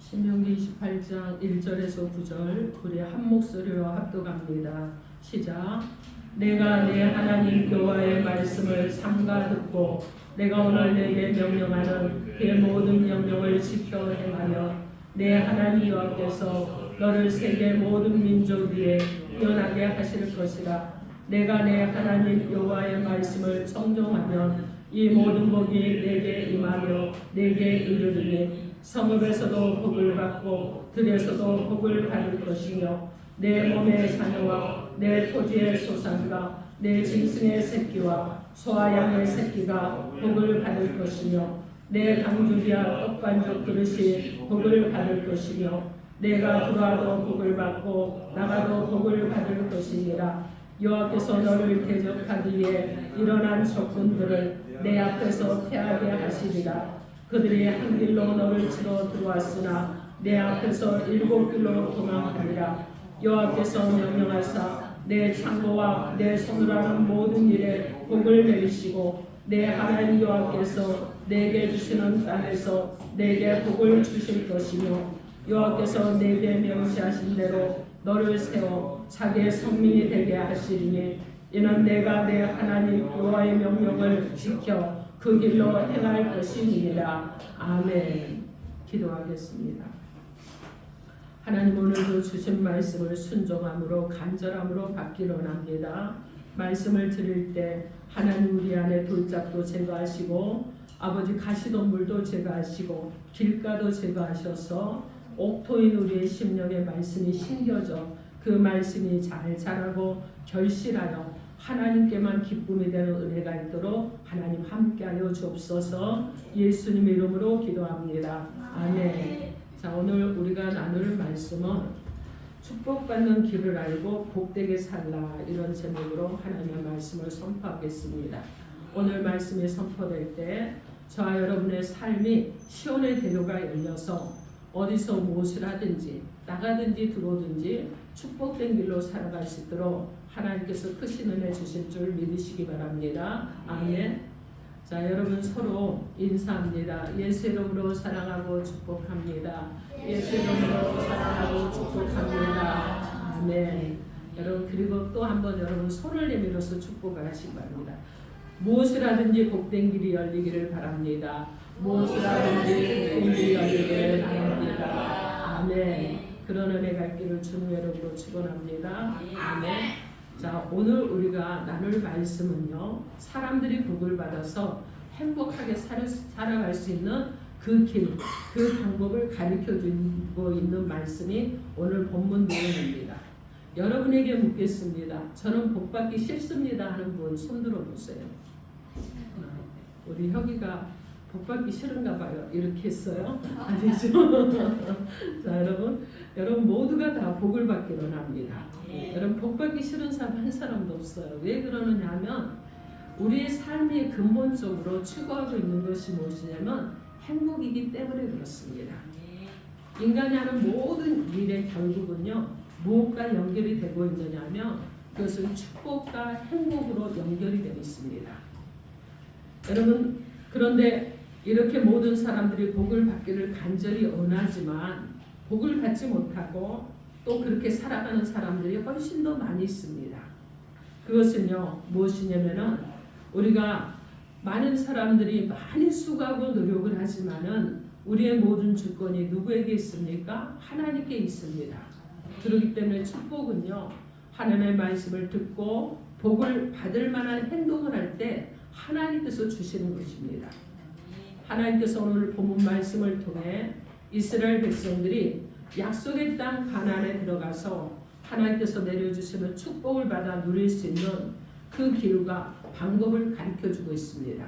신명기 28장 1절에서 9절 우리 한 목소리로 합독합니다. 시작. 내가 내 하나님 여호와의 말씀을 삼가 듣고 내가 오늘 내게 명령하는 그의 모든 명령을 지켜 행하여 내 하나님 여호와께서 너를 세계 모든 민족 위에 뛰어나게 하실 것이라. 내가 내 하나님 여호와의 말씀을 청종하면 이 모든 복이 내게 임하며 내게 이르리니 성읍에서도 복을 받고 들에서도 복을 받을 것이며 내 몸의 자녀와 내 토지의 소산과 내 짐승의 새끼와 소와 양의 새끼가 복을 받을 것이며 내 강주리와 떡반죽 그릇이 복을 받을 것이며 내가 들어와도 복을 받고 나가도 복을 받을 것이니라. 여호와께서 너를 대적하기에 일어난 적군들을 내 앞에서 패하게 하시리라. 그들이 한 길로 너를 치러 들어왔으나 내 앞에서 7길로 도망하리라. 여호와께서 명령하사 내 창고와 내 손으로 하는 모든 일에 복을 내리시고 내 하나님 여호와께서 내게 주시는 땅에서 내게 복을 주실 것이며 여호와께서 내게 명시하신 대로 너를 세워 자기의 성민이 되게 하시리니 이는 내가 내 하나님 여호와의 명령을 지켜 그 길로 행할 것이니라. 아멘. 기도하겠습니다. 하나님 오늘도 주신 말씀을 순종함으로 간절함으로 받기로 합니다. 말씀을 드릴 때 하나님 우리 안에 돌짝도 제거하시고 아버지 가시덤불도 제거하시고 길가도 제거하셔서 옥토인 우리의 심령의 말씀이 심겨져 그 말씀이 잘 자라고 결실하여 하나님께만 기쁨이 되는 은혜가 있도록 하나님 함께하여 주옵소서. 예수님 이름으로 기도합니다. 아멘. 자, 오늘 우리가 나눌 말씀은 축복받는 길을 알고 복되게 살라, 이런 제목으로 하나님의 말씀을 선포하겠습니다. 오늘 말씀이 선포될 때 저와 여러분의 삶이 시온의 대로가 열려서 어디서 무엇을 하든지 나가든지 들어오든지 축복된 길로 살아갈 수 있도록 하나님께서 크신 은혜 주실 줄 믿으시기 바랍니다. 아멘. 자, 여러분 서로 인사합니다. 예수 이름으로 사랑하고 축복합니다. 예수 이름으로 사랑하고 축복합니다. 아멘. 여러분 그리고 또 한번 여러분 손을 내밀어서 축복을 하시기 바랍니다. 무엇을 하든지 복된 길이 열리기를 바랍니다. 무엇을 하든지 복된 길이 열리기를 바랍니다. 아멘. 그런 은혜가 있기를 주님의 이름으로 축원합니다. 아멘. 자, 오늘 우리가 나눌 말씀은요, 사람들이 복을 받아서 행복하게 살아갈 수 있는 그 길, 그 방법을 가르쳐주고 있는 말씀이 오늘 본문 내용입니다. 여러분에게 묻겠습니다. 저는 복받기 싫습니다 하는 분 손들어 보세요. 우리 혁이가 복받기 싫은가 봐요. 이렇게 했어요. 아니죠? 자, 여러분 모두가 다 복을 받기로 합니다. 여러분 복받기 싫은 사람 한 사람도 없어요. 왜 그러느냐 하면 우리의 삶이 근본적으로 추구하고 있는 것이 무엇이냐면 행복이기 때문에 그렇습니다. 인간이 하는 모든 일의 결국은요, 무엇과 연결이 되고 있느냐면 그것은 축복과 행복으로 연결이 되어 있습니다. 여러분 그런데 이렇게 모든 사람들이 복을 받기를 간절히 원하지만 복을 받지 못하고 또 그렇게 살아가는 사람들이 훨씬 더 많이 있습니다. 그것은요 무엇이냐면은 우리가 많은 사람들이 많이 수고하고 노력을 하지만은 우리의 모든 주권이 누구에게 있습니까? 하나님께 있습니다. 그렇기 때문에 축복은요 하나님의 말씀을 듣고 복을 받을 만한 행동을 할 때 하나님께서 주시는 것입니다. 하나님께서 오늘 본문 말씀을 통해 이스라엘 백성들이 약속의 땅 가나안에 들어가서 하나님께서 내려주시는 축복을 받아 누릴 수 있는 그 길과 방법을 가르쳐주고 있습니다.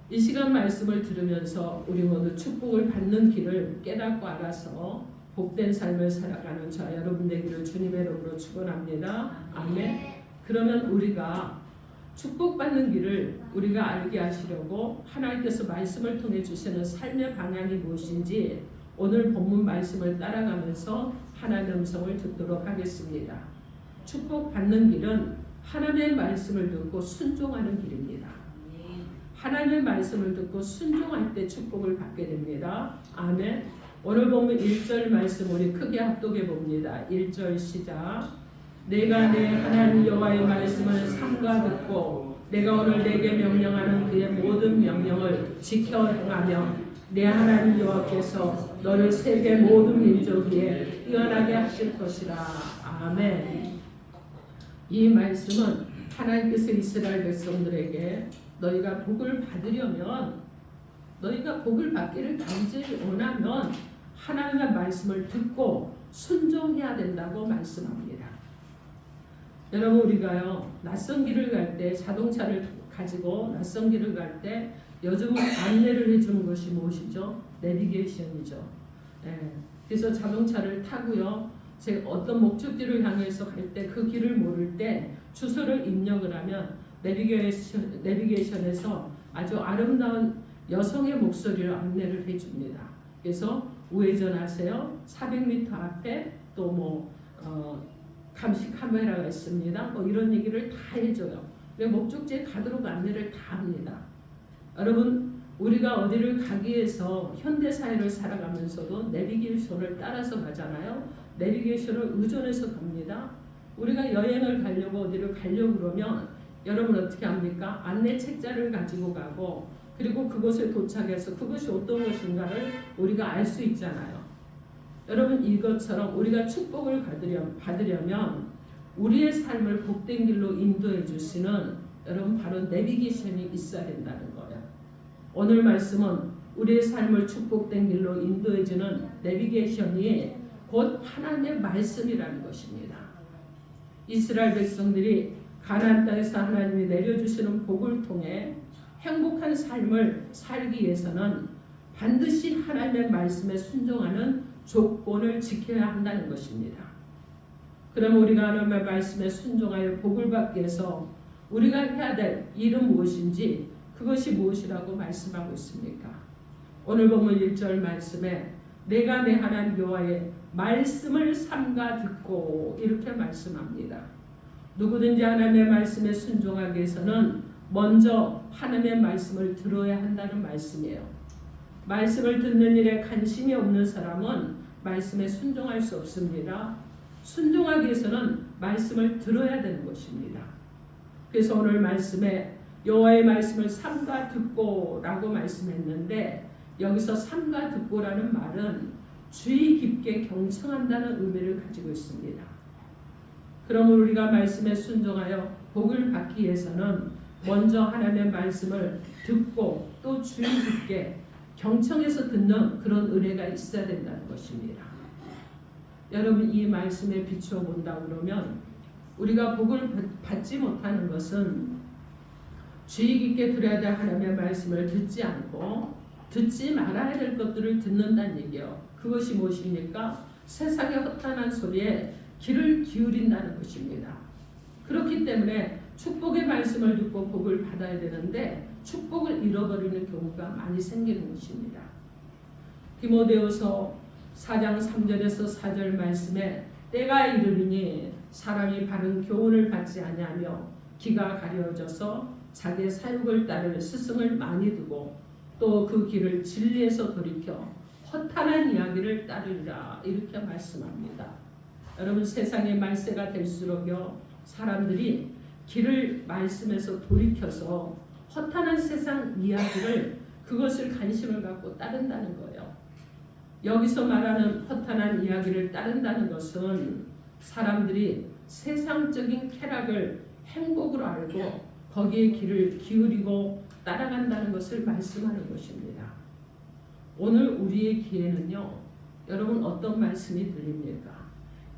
이 시간 말씀을 들으면서 우리 모두 축복을 받는 길을 깨닫고 알아서 복된 삶을 살아가는 저 여러분 되기를 주님의 이름으로 축원합니다. 아멘. 그러면 우리가 축복받는 길을 우리가 알게 하시려고 하나님께서 말씀을 통해 주시는 삶의 방향이 무엇인지 오늘 본문 말씀을 따라가면서 하나님의 음성을 듣도록 하겠습니다. 축복받는 길은 하나님의 말씀을 듣고 순종하는 길입니다. 하나님의 말씀을 듣고 순종할 때 축복을 받게 됩니다. 아멘. 오늘 보면 1절 말씀 우리 크게 합독해 봅니다. 1절 시작. 내가 내 하나님 여호와의 말씀을 삼가 듣고 내가 오늘 내게 명령하는 그의 모든 명령을 지켜 행하며 내 하나님 여호와께서 너를 세계 모든 민족 위에 뛰어나게 하실 것이라. 아멘. 이 말씀은 하나님께서 이스라엘 백성들에게 너희가 복을 받으려면, 너희가 복을 받기를 간절히 원하면 하나님의 말씀을 듣고 순종해야 된다고 말씀합니다. 여러분, 우리가요 낯선 길을 갈 때, 자동차를 가지고 낯선 길을 갈 때 요즘은 안내를 해주는 것이 무엇이죠? 내비게이션이죠. 예. 그래서 자동차를 타고요, 제가 어떤 목적지를 향해서 갈 때 그 길을 모를 때 주소를 입력을 하면 내비게이션에서 아주 아름다운 여성의 목소리로 안내를 해줍니다. 그래서 우회전하세요. 400m 앞에 또 감시 카메라가 있습니다. 이런 얘기를 다 해줘요. 목적지에 가도록 안내를 다 합니다. 여러분, 우리가 어디를 가기 위해서 현대사회를 살아가면서도 내비게이션을 따라서 가잖아요. 내비게이션을 의존해서 갑니다. 우리가 여행을 가려고 어디를 가려고 그러면 여러분 어떻게 합니까? 안내 책자를 가지고 가고, 그리고 그곳에 도착해서 그것이 어떤 것인가를 우리가 알 수 있잖아요. 여러분, 이것처럼 우리가 축복을 받으려면 우리의 삶을 복된 길로 인도해 주시는 여러분 바로 내비게이션이 있어야 된다는 거예요. 오늘 말씀은 우리의 삶을 축복된 길로 인도해 주는 내비게이션이 곧 하나님의 말씀이라는 것입니다. 이스라엘 백성들이 가나안 땅에서 하나님이 내려주시는 복을 통해 행복한 삶을 살기 위해서는 반드시 하나님의 말씀에 순종하는 조건을 지켜야 한다는 것입니다. 그럼 우리가 하나님의 말씀에 순종하여 복을 받기 위해서 우리가 해야 될 일은 무엇인지, 그것이 무엇이라고 말씀하고 있습니까? 오늘 보면 1절 말씀에 내가 내 하나님 여호와의 말씀을 삼가 듣고 이렇게 말씀합니다. 누구든지 하나님의 말씀에 순종하기 위해서는 먼저 하나님의 말씀을 들어야 한다는 말씀이에요. 말씀을 듣는 일에 관심이 없는 사람은 말씀에 순종할 수 없습니다. 순종하기 위해서는 말씀을 들어야 되는 것입니다. 그래서 오늘 말씀에 여호와의 말씀을 삼가 듣고 라고 말씀했는데, 여기서 삼가 듣고라는 말은 주의 깊게 경청한다는 의미를 가지고 있습니다. 그러면 우리가 말씀에 순종하여 복을 받기 위해서는 먼저 하나님의 말씀을 듣고 또 주의 깊게 경청해서 듣는 그런 은혜가 있어야 된다는 것입니다. 여러분, 이 말씀에 비추어 본다 그러면 우리가 복을 받지 못하는 것은 주의 깊게 들어야 될 하나님의 말씀을 듣지 않고 듣지 말아야 될 것들을 듣는다는 얘기예요. 그것이 무엇입니까? 세상의 허탄한 소리에 귀를 기울인다는 것입니다. 그렇기 때문에 축복의 말씀을 듣고 복을 받아야 되는데 축복을 잃어버리는 경우가 많이 생기는 것입니다. 디모데후서 4장 3절에서 4절 말씀에 때가 이르리니 사람이 바른 교훈을 받지 아니하며 귀가 가려져서 자기의 사육을 따를 스승을 많이 두고 또 그 길을 진리에서 돌이켜 허탄한 이야기를 따르리라 이렇게 말씀합니다. 여러분, 세상의 말세가 될수록요 사람들이 길을 말씀에서 돌이켜서 허탄한 세상 이야기를, 그것을 관심을 갖고 따른다는 거예요. 여기서 말하는 허탄한 이야기를 따른다는 것은 사람들이 세상적인 쾌락을 행복으로 알고 거기에 귀를 기울이고 따라간다는 것을 말씀하는 것입니다. 오늘 우리의 귀에는요, 여러분 어떤 말씀이 들립니까?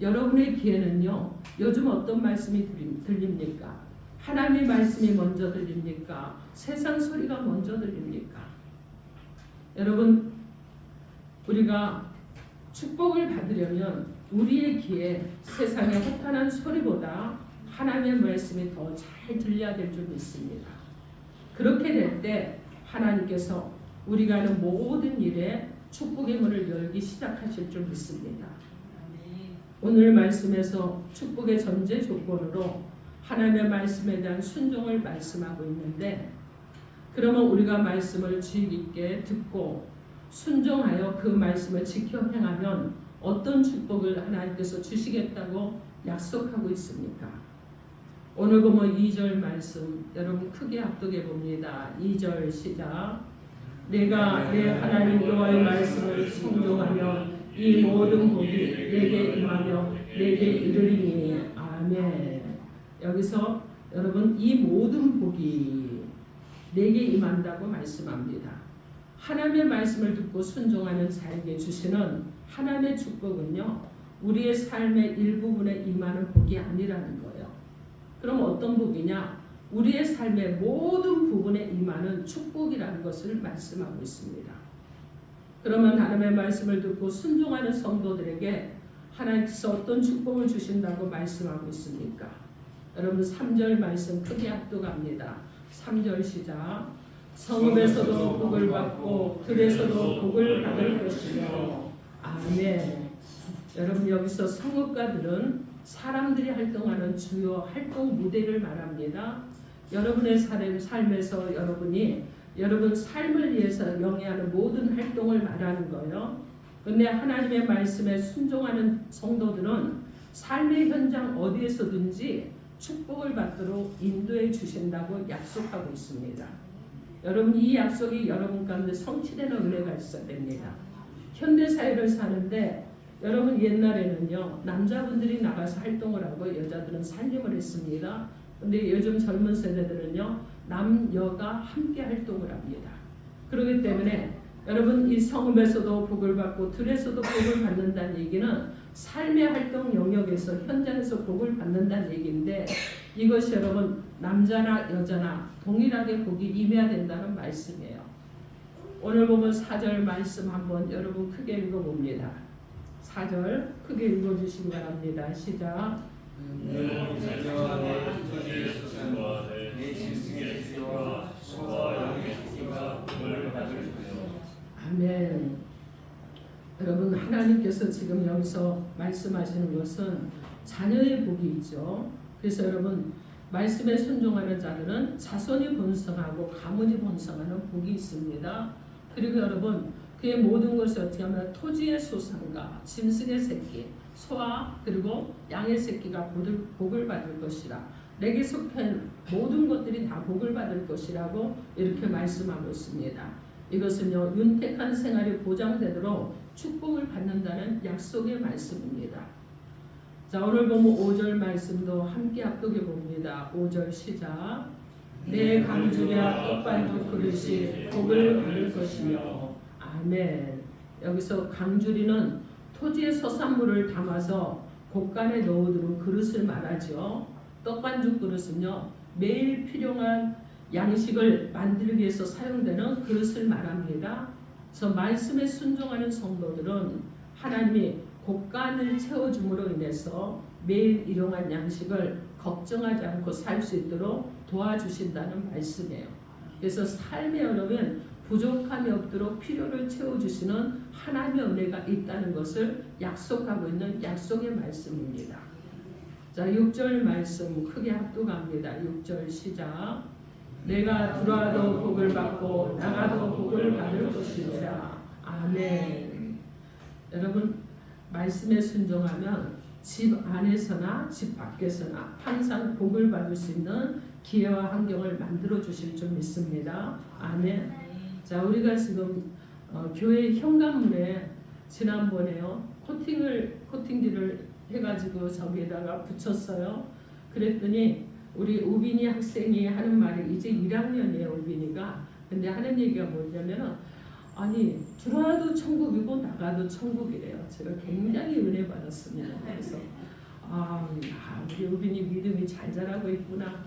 여러분의 귀에는요, 요즘 어떤 말씀이 들립니까? 하나님의 말씀이 먼저 들립니까? 세상 소리가 먼저 들립니까? 여러분, 우리가 축복을 받으려면 우리의 귀에 세상의 허탄한 소리보다 하나님의 말씀이 더 잘 들려야 될 줄 믿습니다. 그렇게 될 때 하나님께서 우리가 하는 모든 일에 축복의 문을 열기 시작하실 줄 믿습니다. 오늘 말씀에서 축복의 전제 조건으로 하나님의 말씀에 대한 순종을 말씀하고 있는데, 그러면 우리가 말씀을 주의 깊게 듣고 순종하여 그 말씀을 지켜 행하면 어떤 축복을 하나님께서 주시겠다고 약속하고 있습니까? 오늘 보면 2절 말씀 여러분 크게 합독해 봅니다. 2절 시작. 내가 내 하나님 여호와의 말씀을 순종하면 이 모든 복이 내게 임하며 내게 이르리니. 아멘. 여기서 여러분 이 모든 복이 내게 임한다고 말씀합니다. 하나님의 말씀을 듣고 순종하는 자에게 주시는 하나님의 축복은요, 우리의 삶의 일부분에 임하는 복이 아니라는 거예요. 그럼 어떤 복이냐? 우리의 삶의 모든 부분에 임하는 축복이라는 것을 말씀하고 있습니다. 그러면 하나님의 말씀을 듣고 순종하는 성도들에게 하나님께서 어떤 축복을 주신다고 말씀하고 있습니까? 여러분 3절 말씀 크게 합독합니다. 3절 시작. 성읍에서도 복을 받고 들에서도 복을 받을 것이며. 아멘. 여러분 여기서 성읍가들은 사람들이 활동하는 주요 활동 무대를 말합니다. 여러분의 삶에서 여러분이 여러분 삶을 위해서 영위하는 모든 활동을 말하는 거예요. 그런데 하나님의 말씀에 순종하는 성도들은 삶의 현장 어디에서든지 축복을 받도록 인도해 주신다고 약속하고 있습니다. 여러분 이 약속이 여러분 가운데 성취되는 은혜가 있어야 됩니다. 현대사회를 사는데 여러분 옛날에는요 남자분들이 나가서 활동을 하고 여자들은 살림을 했습니다. 근데 요즘 젊은 세대들은요 남여가 함께 활동을 합니다. 그렇기 때문에 여러분 이 성읍에서도 복을 받고 들에서도 복을 받는다는 얘기는 삶의 활동 영역에서 현장에서 복을 받는다는 얘기인데 이것이 여러분 남자나 여자나 동일하게 복이 임해야 된다는 말씀이에요. 오늘 보면 4절 말씀 한번 여러분 크게 읽어봅니다. 4절 크게 읽어주시기 바랍니다. 시작. 아멘. 여러분 하나님께서 지금 여기서 말씀하시는 것은 자녀의 복이 있죠. 그래서 여러분 말씀에 순종하는 자들은 자손이 번성하고 가문이 번성하는 복이 있습니다. 그리고 여러분 그의 모든 것을 어떻게 하면 토지의 소산과 짐승의 새끼, 소와 그리고 양의 새끼가 복을 받을 것이라. 내게 속한 모든 것들이 다 복을 받을 것이라고 이렇게 말씀하고 있습니다. 이것은요 윤택한 생활이 보장되도록 축복을 받는다는 약속의 말씀입니다. 자 오늘 보면 5절 말씀도 함께 합독해 봅니다. 5절 시작. 내 강주랴 떡반죽 그릇이 복을 받을 것이며. 아멘. 여기서 강주리는 토지의 서산물을 담아서 곡간에 넣어두는 그릇을 말하죠. 떡반죽 그릇은요 매일 필요한 양식을 만들기 위해서 사용되는 그릇을 말합니다. 그래서 말씀에 순종하는 성도들은 하나님이 곡간을 채워줌으로 인해서 매일 일용할 양식을 걱정하지 않고 살 수 있도록 도와주신다는 말씀이에요. 그래서 삶에 여러분 부족함이 없도록 필요를 채워주시는 하나님의 은혜가 있다는 것을 약속하고 있는 약속의 말씀입니다. 자 6절 말씀 크게 합독합니다. 6절 시작. 내가 들어와도 복을 받고 나가도 복을 받을 것이니라. 아멘. 여러분 말씀에 순종하면 집 안에서나 집 밖에서나 항상 복을 받을 수 있는 기회와 환경을 만들어 주실 줄 믿습니다. 아멘. 자 우리가 지금 교회 현관문에 지난번에요 코팅지를 해가지고 저기에다가 붙였어요. 그랬더니 우리 우빈이 학생이 하는 말이 이제 1학년이에요 우빈이가. 근데 하는 얘기가 뭐냐면은 아니 들어와도 천국이고 나가도 천국이래요. 제가 굉장히 은혜 받았습니다. 그래서 우리 우빈이 믿음이 잘 자라고 있구나.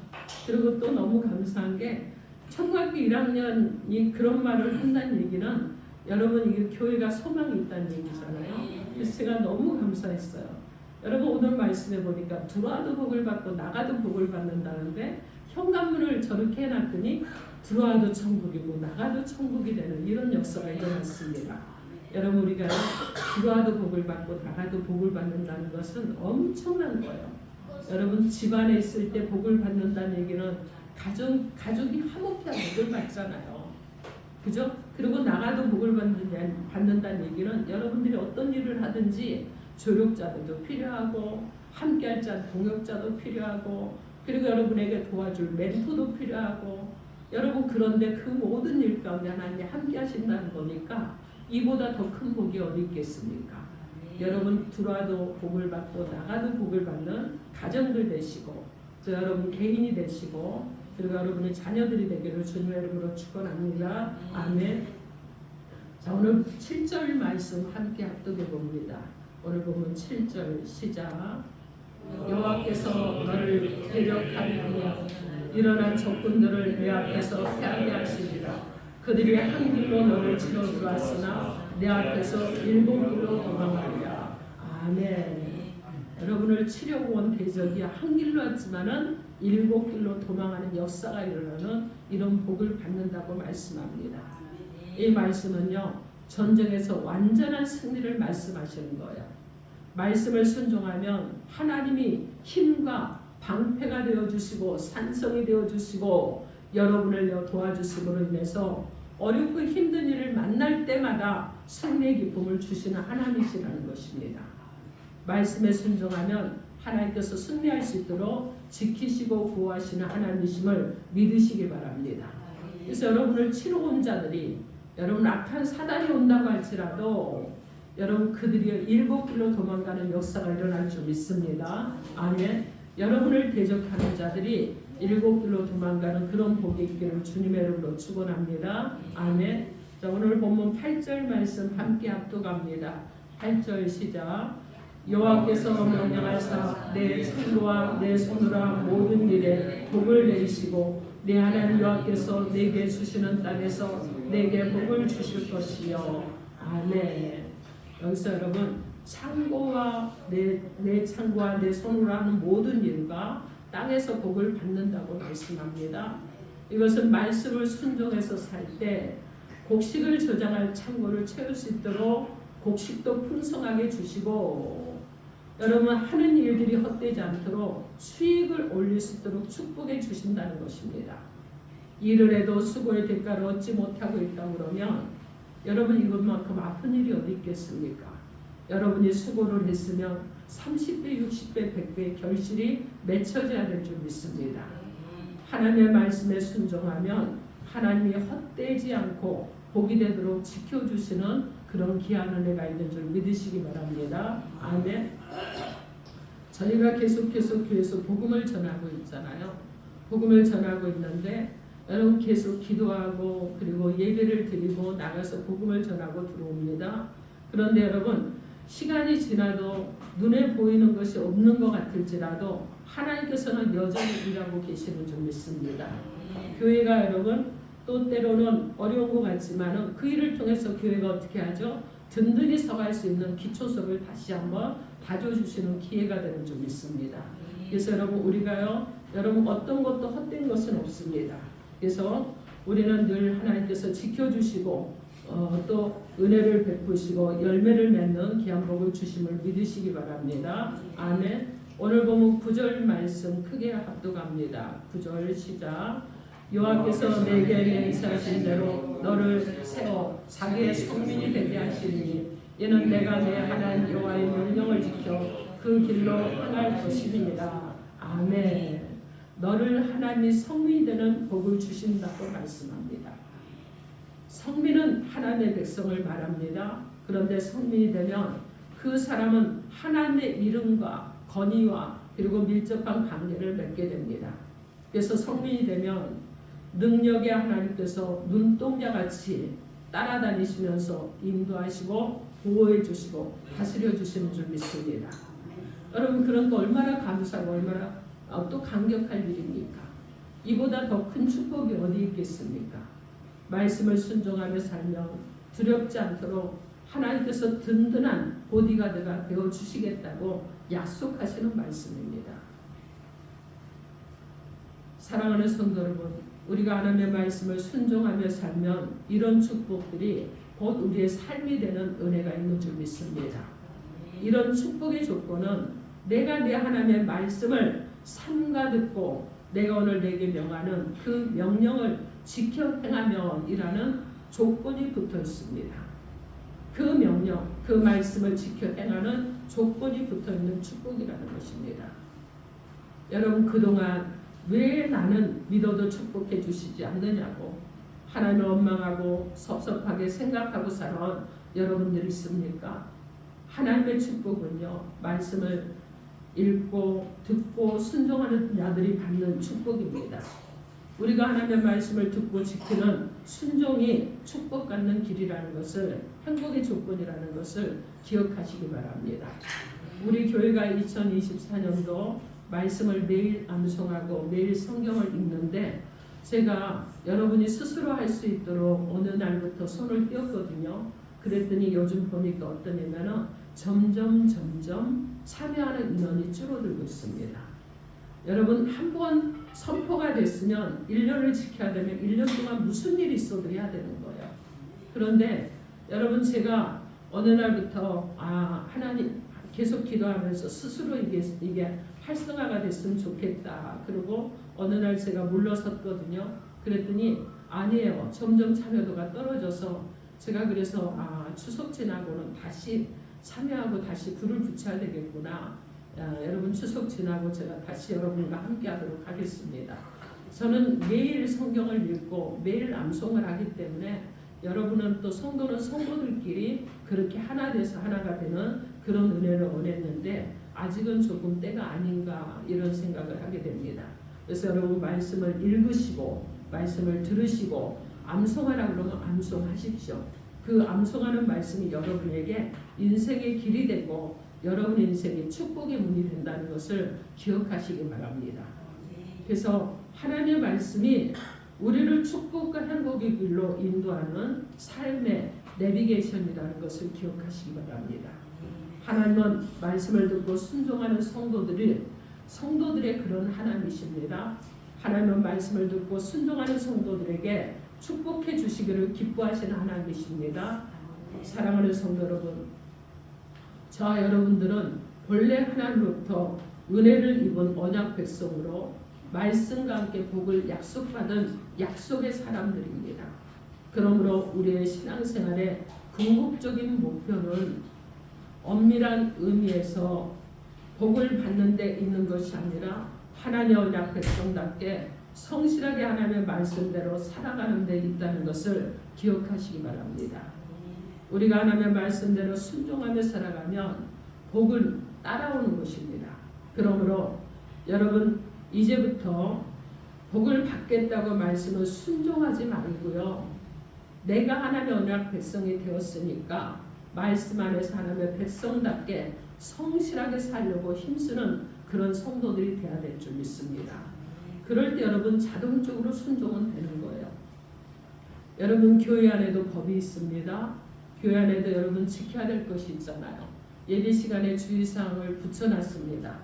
그리고 또 너무 감사한 게 초등학교 1학년이 그런 말을 한다는 얘기는 여러분 이게 교회가 소망이 있다는 얘기잖아요. 그래서 제가 너무 감사했어요. 여러분 오늘 말씀해 보니까 들어와도 복을 받고 나가도 복을 받는다는데 현관문을 저렇게 해놨더니 들어와도 천국이고 나가도 천국이 되는 이런 역사가 일어났습니다. 여러분 우리가 들어와도 복을 받고 나가도 복을 받는다는 것은 엄청난 거예요. 여러분 집안에 있을 때 복을 받는다는 얘기는 가족이 화목해야 복을 받잖아요. 그죠? 그리고 나가도 복을 받는다는 얘기는 여러분들이 어떤 일을 하든지 조력자들도 필요하고 함께할 자 동역자도 필요하고 그리고 여러분에게 도와줄 멘토도 필요하고 여러분 그런데 그 모든 일 가운데 하나님이 함께 하신다는 거니까 이보다 더 큰 복이 어디 있겠습니까? 여러분 들어와도 복을 받고 나가도 복을 받는 가정들 되시고 또 여러분 개인이 되시고 그리고 여러분의 자녀들이 되기를 주님의 이름으로 축원합니다. 아멘. 자, 오늘 7절 말씀 함께 합독해 봅니다. 오늘 보면 7절 시작. 여호와께서 너를 대적하리니 일어난 적군들을 내 앞에서 패하게 하시리라. 그들이 한 길로 너를 치러 들어왔으나 내 앞에서 7길로 도망가리라. 아멘. 여러분을 치려고 온 대적이 한 길로 왔지만은 7길로 도망하는 역사가 일어나는 이런 복을 받는다고 말씀합니다. 이 말씀은요 전쟁에서 완전한 승리를 말씀하시는 거예요. 말씀을 순종하면 하나님이 힘과 방패가 되어주시고 산성이 되어주시고 여러분을 도와주심으로 인해서 어렵고 힘든 일을 만날 때마다 승리의 기쁨을 주시는 하나님이시라는 것입니다. 말씀에 순종하면 하나님께서 승리할 수 있도록 지키시고 구호하시는 하나님이심을 믿으시기 바랍니다. 그래서 여러분을 치러 온 자들이 여러분 악한 사단이 온다고 할지라도 여러분 그들이 7길로 도망가는 역사가 일어날 줄 믿습니다. 아멘. 여러분을 대적하는 자들이 7길로 도망가는 그런 복이 있기를 주님의 이름으로 축원합니다. 아멘. 자, 오늘 본문 8절 말씀 함께 합독합니다. 8절 시작. 여호와께서 명령하사 내 창고와 내 손으로 모든 일에 복을 내리시고 내 하나님 여호와께서 내게 주시는 땅에서 내게 복을 주실 것이요. 아멘. 여기서 여러분 창고와 내 창고와 내 손으로 하는 모든 일과 땅에서 복을 받는다고 말씀합니다. 이것은 말씀을 순종해서 살 때 곡식을 저장할 창고를 채울 수 있도록 곡식도 풍성하게 주시고 여러분 하는 일들이 헛되지 않도록 수익을 올릴 수 있도록 축복해 주신다는 것입니다. 일을 해도 수고의 대가를 얻지 못하고 있다 그러면 여러분 이것만큼 아픈 일이 어디 있겠습니까? 여러분이 수고를 했으면 30배, 60배, 100배의 결실이 맺혀져야 될 줄 믿습니다. 하나님의 말씀에 순종하면 하나님이 헛되지 않고 복이 되도록 지켜주시는 그런 귀한 은혜가 있는 줄 믿으시기 바랍니다. 아멘. 저희가 계속해서 교회에서 복음을 전하고 있잖아요. 복음을 전하고 있는데 여러분 계속 기도하고 그리고 예배를 드리고 나가서 복음을 전하고 들어옵니다. 그런데 여러분 시간이 지나도 눈에 보이는 것이 없는 것 같을지라도 하나님께서는 여전히 일하고 계시는 줄 믿습니다. 교회가 여러분 또 때로는 어려운 것 같지만 그 일을 통해서 교회가 어떻게 하죠? 든든히 서갈 수 있는 기초석을 다시 한번 다져주시는 기회가 되는 줄 믿습니다. 그래서 여러분 우리가요 여러분 어떤 것도 헛된 것은 없습니다. 그래서 우리는 늘 하나님께서 지켜주시고 또 은혜를 베푸시고 열매를 맺는 귀한 복을 주심을 믿으시기 바랍니다. 아멘. 오늘 보면 9절 말씀 크게 합독합니다. 9절 시작. 여호와께서 내게 맹세하신 대로 너를 세워 자기의 성민이 되게 하시니 이는 내가 내 하나님 여호와의 명령을 지켜 그 길로 행할 것임이니라. 아멘. 너를 하나님이 성민이 되는 복을 주신다고 말씀합니다. 성민은 하나님의 백성을 말합니다. 그런데 성민이 되면 그 사람은 하나님의 이름과 건의와 그리고 밀접한 관계를 맺게 됩니다. 그래서 성민이 되면 능력의 하나님께서 눈동자같이 따라다니시면서 인도하시고 보호해 주시고 다스려 주시는 줄 믿습니다. 여러분 그런 거 얼마나 감사하고 얼마나 또 감격할 일입니까? 이보다 더 큰 축복이 어디 있겠습니까? 말씀을 순종하며 살면 두렵지 않도록 하나님께서 든든한 보디가드가 되어주시겠다고 약속하시는 말씀입니다. 사랑하는 성도 여러분, 우리가 하나님의 말씀을 순종하며 살면 이런 축복들이 곧 우리의 삶이 되는 은혜가 있는 줄 믿습니다. 이런 축복의 조건은 내가 내 하나님의 말씀을 삼가 듣고 내가 오늘 내게 명하는 그 명령을 지켜 행하면이라는 조건이 붙어 있습니다. 그 명령, 그 말씀을 지켜 행하는 조건이 붙어 있는 축복이라는 것입니다. 여러분, 그동안 왜 나는 믿어도 축복해 주시지 않느냐고 하나님을 원망하고 섭섭하게 생각하고 살아온 여러분들이 있습니까? 하나님의 축복은요, 말씀을 읽고 듣고 순종하는 자들이 받는 축복입니다. 우리가 하나님의 말씀을 듣고 지키는 순종이 축복 갖는 길이라는 것을, 행복의 조건이라는 것을 기억하시기 바랍니다. 우리 교회가 2024년도 말씀을 매일 암송하고 매일 성경을 읽는데, 제가 여러분이 스스로 할 수 있도록 어느 날부터 손을 띄었거든요. 그랬더니 요즘 보니까 어떠냐면은 점점 참여하는 인원이 줄어들고 있습니다. 여러분, 한 번 선포가 됐으면 1년을 지켜야 되면 1년 동안 무슨 일이 있어도 해야 되는 거예요. 그런데 여러분, 제가 어느 날부터 하나님 계속 기도하면서 스스로 이게 활성화가 됐으면 좋겠다. 그리고 어느 날 제가 물러섰거든요. 그랬더니 아니에요. 점점 참여도가 떨어져서 제가 그래서 추석 지나고는 다시 참여하고 다시 불을 붙여야 되겠구나. 여러분, 추석 지나고 제가 다시 여러분과 함께 하도록 하겠습니다. 저는 매일 성경을 읽고 매일 암송을 하기 때문에 여러분은 또 성도는 성도들끼리 그렇게 하나 돼서 하나가 되는 그런 은혜를 원했는데 아직은 조금 때가 아닌가 이런 생각을 하게 됩니다. 그래서 여러분, 말씀을 읽으시고 말씀을 들으시고 암송하라고 그러면 암송하십시오. 그 암송하는 말씀이 여러분에게 인생의 길이 되고 여러분 인생의 축복의 문이 된다는 것을 기억하시기 바랍니다. 그래서 하나님의 말씀이 우리를 축복과 행복의 길로 인도하는 삶의 내비게이션이라는 것을 기억하시기 바랍니다. 하나님은 말씀을 듣고 순종하는 성도들의 그런 하나님이십니다. 하나님은 말씀을 듣고 순종하는 성도들에게 축복해 주시기를 기뻐하시는 하나님이십니다. 사랑하는 성도 여러분, 저와 여러분들은 본래 하나님으로부터 은혜를 입은 언약 백성으로 말씀과 함께 복을 약속받은 약속의 사람들입니다. 그러므로 우리의 신앙생활의 궁극적인 목표는 엄밀한 의미에서 복을 받는 데 있는 것이 아니라 하나님의 언약 백성답게 성실하게 하나님의 말씀대로 살아가는 데 있다는 것을 기억하시기 바랍니다. 우리가 하나님의 말씀대로 순종하며 살아가면 복은 따라오는 것입니다. 그러므로 여러분, 이제부터 복을 받겠다고 말씀을 순종하지 말고요. 내가 하나님의 언약 백성이 되었으니까 말씀 안에서 하나님의 백성답게 성실하게 살려고 힘쓰는 그런 성도들이 되어야 될 줄 믿습니다. 그럴 때 여러분, 자동적으로 순종은 되는 거예요. 여러분, 교회 안에도 법이 있습니다. 교회 안에도 여러분 지켜야 될 것이 있잖아요. 예배 시간에 주의사항을 붙여놨습니다.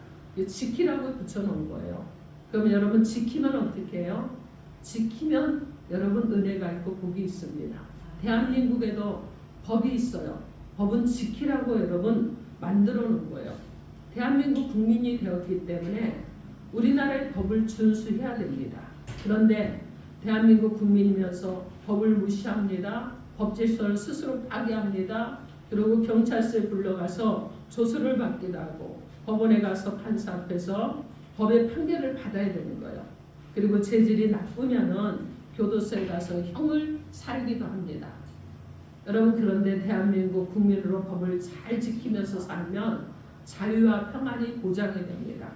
지키라고 붙여놓은 거예요. 그럼 여러분, 지키면 어떻게 해요? 지키면 여러분 은혜가 있고 복이 있습니다. 대한민국에도 법이 있어요. 법은 지키라고 여러분 만들어 놓은 거예요. 대한민국 국민이 되었기 때문에 우리나라의 법을 준수해야 됩니다. 그런데 대한민국 국민이면서 법을 무시합니다. 법질서를 스스로 파기합니다. 그리고 경찰서에 불러가서 조수를 받기도 하고 법원에 가서 판사 앞에서 법의 판결을 받아야 되는 거예요. 그리고 재질이 나쁘면은 교도소에 가서 형을 살기도 합니다. 여러분, 그런데 대한민국 국민으로 법을 잘 지키면서 살면 자유와 평안이 보장이 됩니다.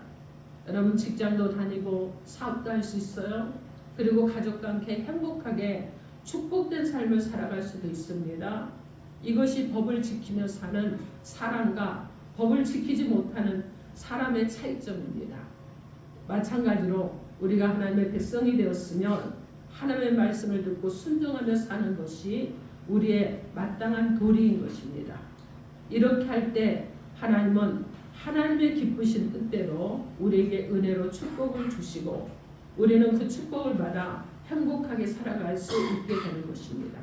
여러분, 직장도 다니고 사업도 할 수 있어요. 그리고 가족과 함께 행복하게 축복된 삶을 살아갈 수도 있습니다. 이것이 법을 지키며 사는 사람과 법을 지키지 못하는 사람의 차이점입니다. 마찬가지로 우리가 하나님의 백성이 되었으면 하나님의 말씀을 듣고 순종하며 사는 것이 우리의 마땅한 도리인 것입니다. 이렇게 할 때 하나님은 하나님의 기쁘신 뜻대로 우리에게 은혜로 축복을 주시고 우리는 그 축복을 받아 행복하게 살아갈 수 있게 되는 것입니다.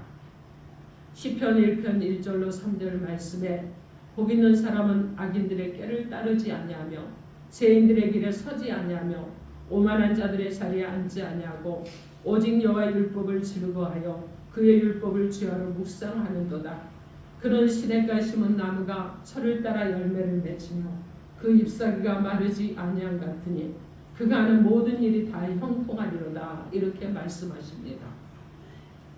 시편 1편 1절로 3절 말씀에 복 있는 사람은 악인들의 꾀를 따르지 아니하며 죄인들의 길에 서지 아니하며 오만한 자들의 자리에 앉지 아니하고 오직 여호와의 율법을 즐거워하여 그의 율법을 주야로 묵상하는도다. 그는 시냇가에 심은 나무가 철을 따라 열매를 맺으며 그 잎사귀가 마르지 아니함 같으니 그가 하는 모든 일이 다 형통하리로다. 이렇게 말씀하십니다.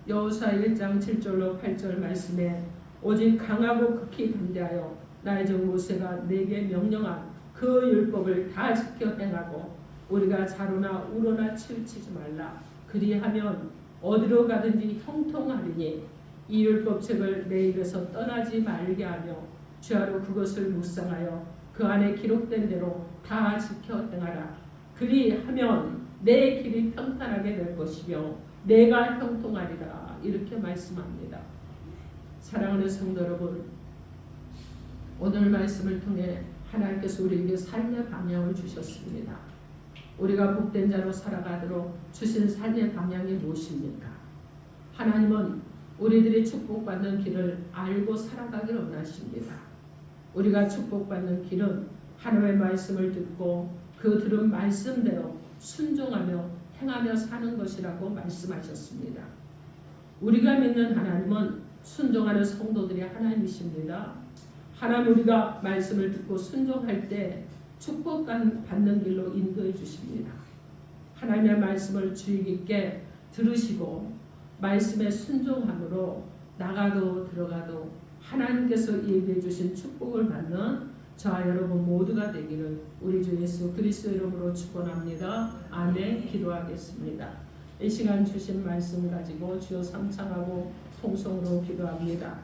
여호수아 1장 7절로 8절 말씀에 오직 강하고 극히 담대하여 나의 종 모세가 내게 명령한 그 율법을 다 지켜 행하고 우리가 자로나 우로나 치우치지 말라. 그리하면 어디로 가든지 형통하리니 이 율법책을 내 입에서 떠나지 말게 하며 주야로 그것을 묵상하여 그 안에 기록된 대로 다 지켜 행하라. 그리하면 내 길이 평탄하게 될 것이며 내가 형통하리라. 이렇게 말씀합니다. 사랑하는 성도 여러분, 오늘 말씀을 통해 하나님께서 우리에게 삶의 방향을 주셨습니다. 우리가 복된 자로 살아가도록 주신 삶의 방향이 무엇입니까? 하나님은 우리들이 축복받는 길을 알고 살아가기를 원하십니다. 우리가 축복받는 길은 하나님의 말씀을 듣고 그 들은 말씀대로 순종하며 행하며 사는 것이라고 말씀하셨습니다. 우리가 믿는 하나님은 순종하는 성도들이 하나님이십니다. 하나님 우리가 말씀을 듣고 순종할 때 축복받는 길로 인도해 주십니다. 하나님의 말씀을 주의 깊게 들으시고 말씀에 순종함으로 나가도 들어가도 하나님께서 얘기해 주신 축복을 받는 저와 여러분 모두가 되기를 우리 주 예수 그리스도 이름으로 축원합니다. 아멘. 기도하겠습니다. 이 시간 주신 말씀 가지고 주여 삼창하고 통성으로 기도합니다.